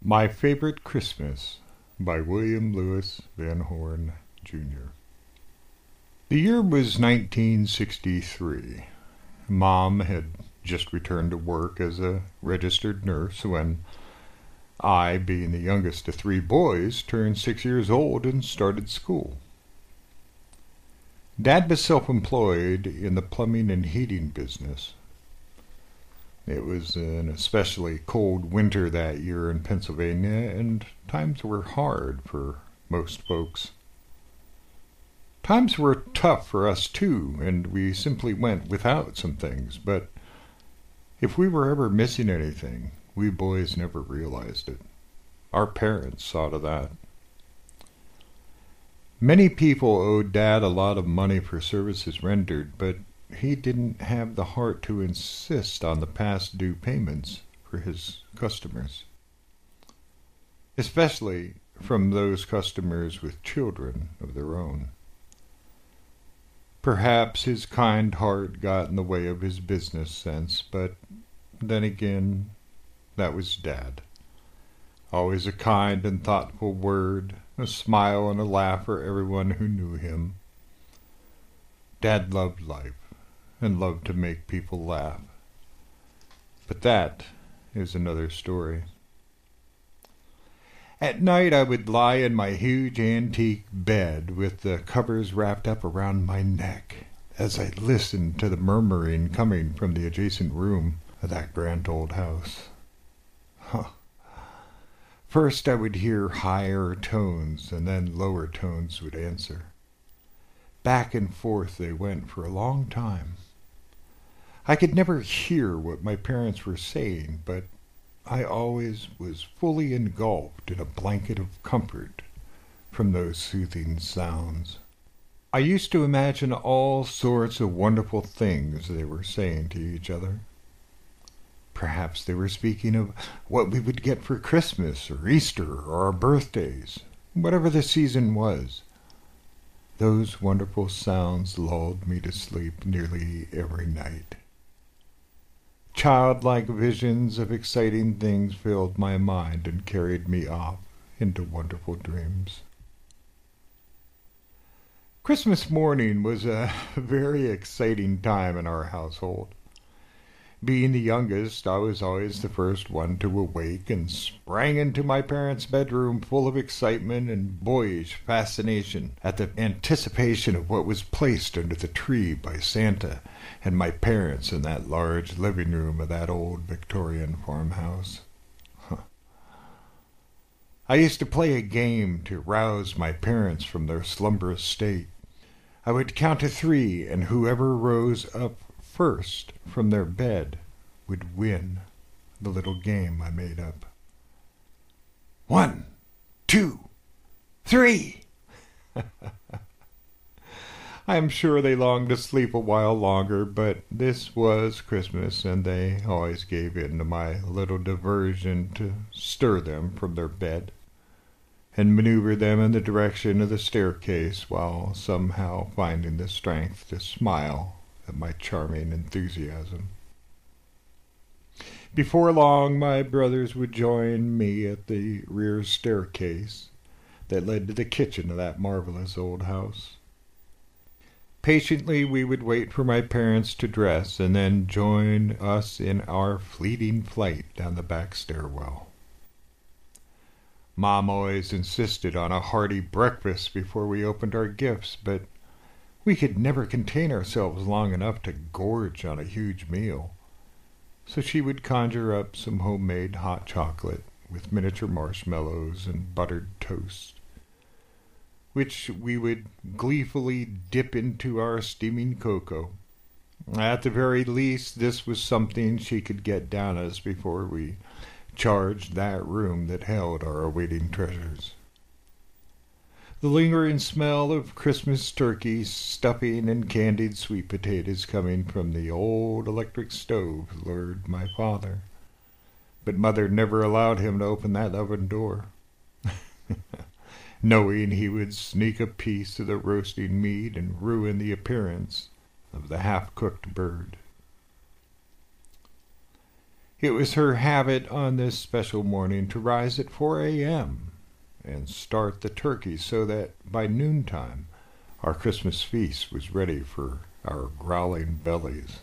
My Favorite Christmas by William Lewis Van Horn, Jr. The year was 1963. Mom had just returned to work as a registered nurse when I, being the youngest of three boys, turned 6 years old and started school. Dad was self-employed in the plumbing and heating business. It was an especially cold winter that year in Pennsylvania, and times were hard for most folks. Times were tough for us too, and we simply went without some things, but if we were ever missing anything, we boys never realized it. Our parents saw to that. Many people owed Dad a lot of money for services rendered, but he didn't have the heart to insist on the past due payments for his customers, especially from those customers with children of their own. Perhaps his kind heart got in the way of his business sense, but then again, that was Dad. Always a kind and thoughtful word, a smile and a laugh for everyone who knew him. Dad loved life and loved to make people laugh. But that is another story. At night I would lie in my huge antique bed with the covers wrapped up around my neck as I listened to the murmuring coming from the adjacent room of that grand old house. First I would hear higher tones, and then lower tones would answer. Back and forth they went for a long time. I could never hear what my parents were saying, but I always was fully engulfed in a blanket of comfort from those soothing sounds. I used to imagine all sorts of wonderful things they were saying to each other. Perhaps they were speaking of what we would get for Christmas or Easter or our birthdays, whatever the season was. Those wonderful sounds lulled me to sleep nearly every night. Childlike visions of exciting things filled my mind and carried me off into wonderful dreams. Christmas morning was a very exciting time in our household. Being the youngest, I was always the first one to awake and sprang into my parents' bedroom full of excitement and boyish fascination at the anticipation of what was placed under the tree by Santa and my parents in that large living room of that old Victorian farmhouse. I used to play a game to rouse my parents from their slumberous state. I would count to 3, and whoever rose up first from their bed would win the little game I made up. 1, 2, 3. I am sure they longed to sleep a while longer, but this was Christmas, and they always gave in to my little diversion to stir them from their bed and maneuver them in the direction of the staircase while somehow finding the strength to smile at my charming enthusiasm. Before long, my brothers would join me at the rear staircase that led to the kitchen of that marvelous old house. Patiently we would wait for my parents to dress and then join us in our fleeting flight down the back stairwell. Mom always insisted on a hearty breakfast before we opened our gifts, but we could never contain ourselves long enough to gorge on a huge meal, so she would conjure up some homemade hot chocolate with miniature marshmallows and buttered toast, which we would gleefully dip into our steaming cocoa. At the very least, this was something she could get down us before we charged that room that held our awaiting treasures. The lingering smell of Christmas turkey, stuffing, and candied sweet potatoes coming from the old electric stove lured my father, but Mother never allowed him to open that oven door, knowing he would sneak a piece of the roasting meat and ruin the appearance of the half-cooked bird. It was her habit on this special morning to rise at 4 a.m. and start the turkey so that by noontime our Christmas feast was ready for our growling bellies.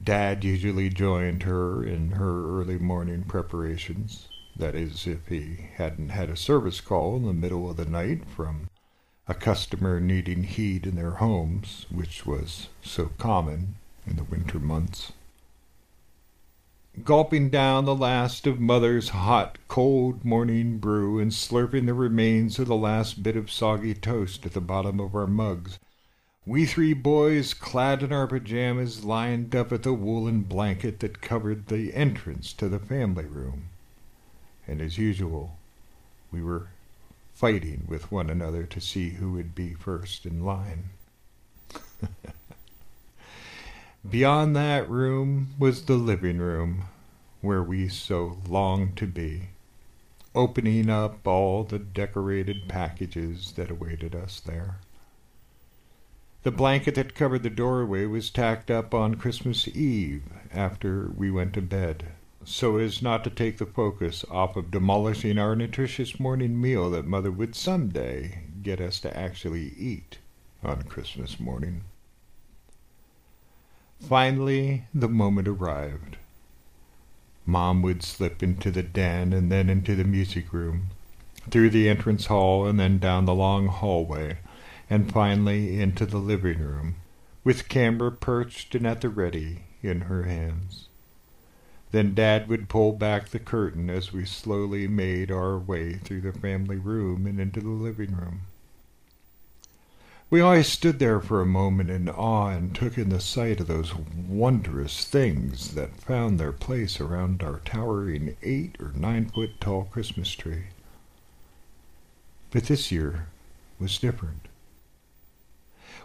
Dad usually joined her in her early morning preparations. That is, if he hadn't had a service call in the middle of the night from a customer needing heat in their homes, which was so common in the winter months. Gulping down the last of Mother's hot, cold morning brew and slurping the remains of the last bit of soggy toast at the bottom of our mugs, we three boys, clad in our pajamas, lined up at the woolen blanket that covered the entrance to the family room. And as usual, we were fighting with one another to see who would be first in line. Beyond that room was the living room, where we so longed to be, opening up all the decorated packages that awaited us there. The blanket that covered the doorway was tacked up on Christmas Eve after we went to bed, so as not to take the focus off of demolishing our nutritious morning meal that Mother would someday get us to actually eat on Christmas morning. Finally, the moment arrived. Mom would slip into the den and then into the music room, through the entrance hall and then down the long hallway, and finally into the living room, with camera perched and at the ready in her hands. Then Dad would pull back the curtain as we slowly made our way through the family room and into the living room. We always stood there for a moment in awe and took in the sight of those wondrous things that found their place around our towering 8 or 9 foot tall Christmas tree. But this year was different.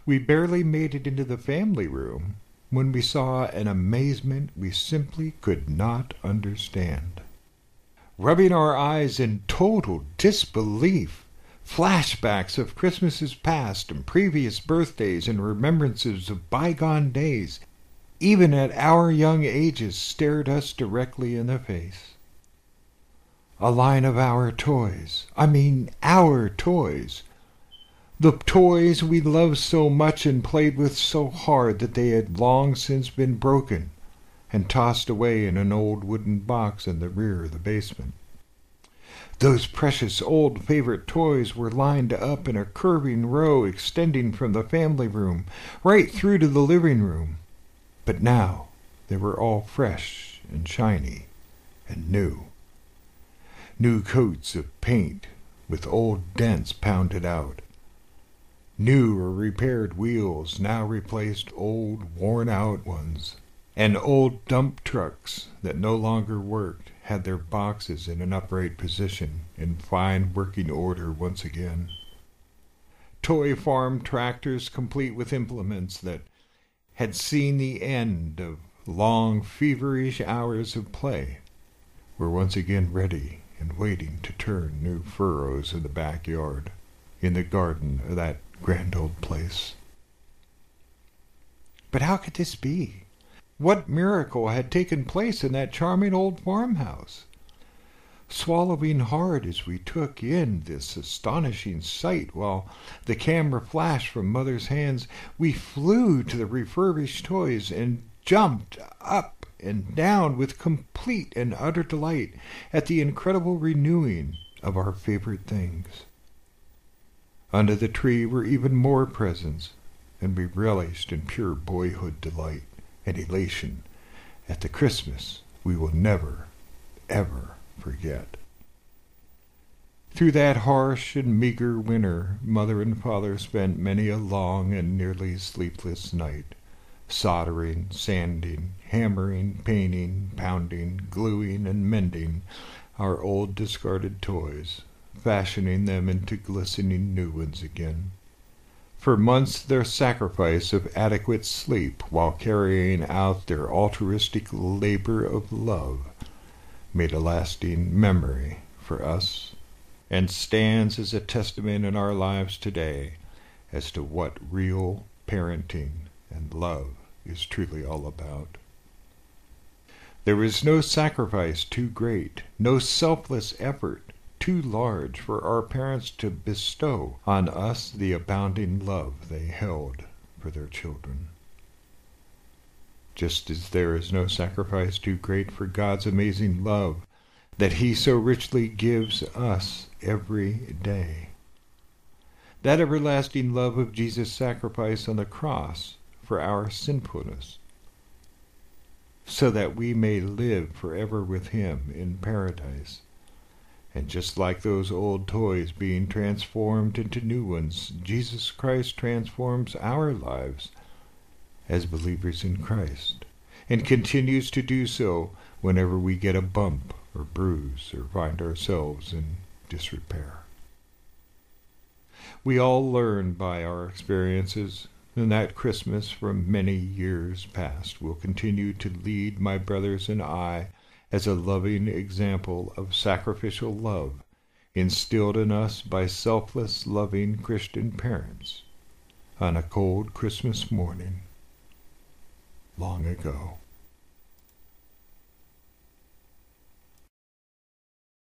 We barely made it into the family room when we saw an amazement we simply could not understand. Rubbing our eyes in total disbelief, flashbacks of Christmases past and previous birthdays and remembrances of bygone days, even at our young ages, stared us directly in the face. A line of our toys, our toys, the toys we loved so much and played with so hard that they had long since been broken and tossed away in an old wooden box in the rear of the basement. Those precious old favorite toys were lined up in a curving row extending from the family room right through to the living room. But now they were all fresh and shiny and new. New coats of paint with old dents pounded out. New or repaired wheels now replaced old worn-out ones. And old dump trucks that no longer worked had their boxes in an upright position, in fine working order once again. Toy farm tractors, complete with implements that had seen the end of long, feverish hours of play, were once again ready and waiting to turn new furrows in the backyard, in the garden of that grand old place. But how could this be? What miracle had taken place in that charming old farmhouse? Swallowing hard as we took in this astonishing sight while the camera flashed from Mother's hands, we flew to the refurbished toys and jumped up and down with complete and utter delight at the incredible renewing of our favorite things. Under the tree were even more presents, and we relished in pure boyhood delight and elation at the Christmas we will never, ever forget. Through that harsh and meager winter, Mother and Father spent many a long and nearly sleepless night, soldering, sanding, hammering, painting, pounding, gluing, and mending our old discarded toys, fashioning them into glistening new ones again. For months their sacrifice of adequate sleep while carrying out their altruistic labor of love made a lasting memory for us and stands as a testament in our lives today as to what real parenting and love is truly all about. There is no sacrifice too great, no selfless effort too large for our parents to bestow on us the abounding love they held for their children. Just as there is no sacrifice too great for God's amazing love that He so richly gives us every day. That everlasting love of Jesus' sacrifice on the cross for our sinfulness, so that we may live forever with Him in paradise. And just like those old toys being transformed into new ones, Jesus Christ transforms our lives as believers in Christ, and continues to do so whenever we get a bump or bruise or find ourselves in disrepair. We all learn by our experiences, and that Christmas from many years past will continue to lead my brothers and I as a loving example of sacrificial love instilled in us by selfless, loving Christian parents on a cold Christmas morning long ago.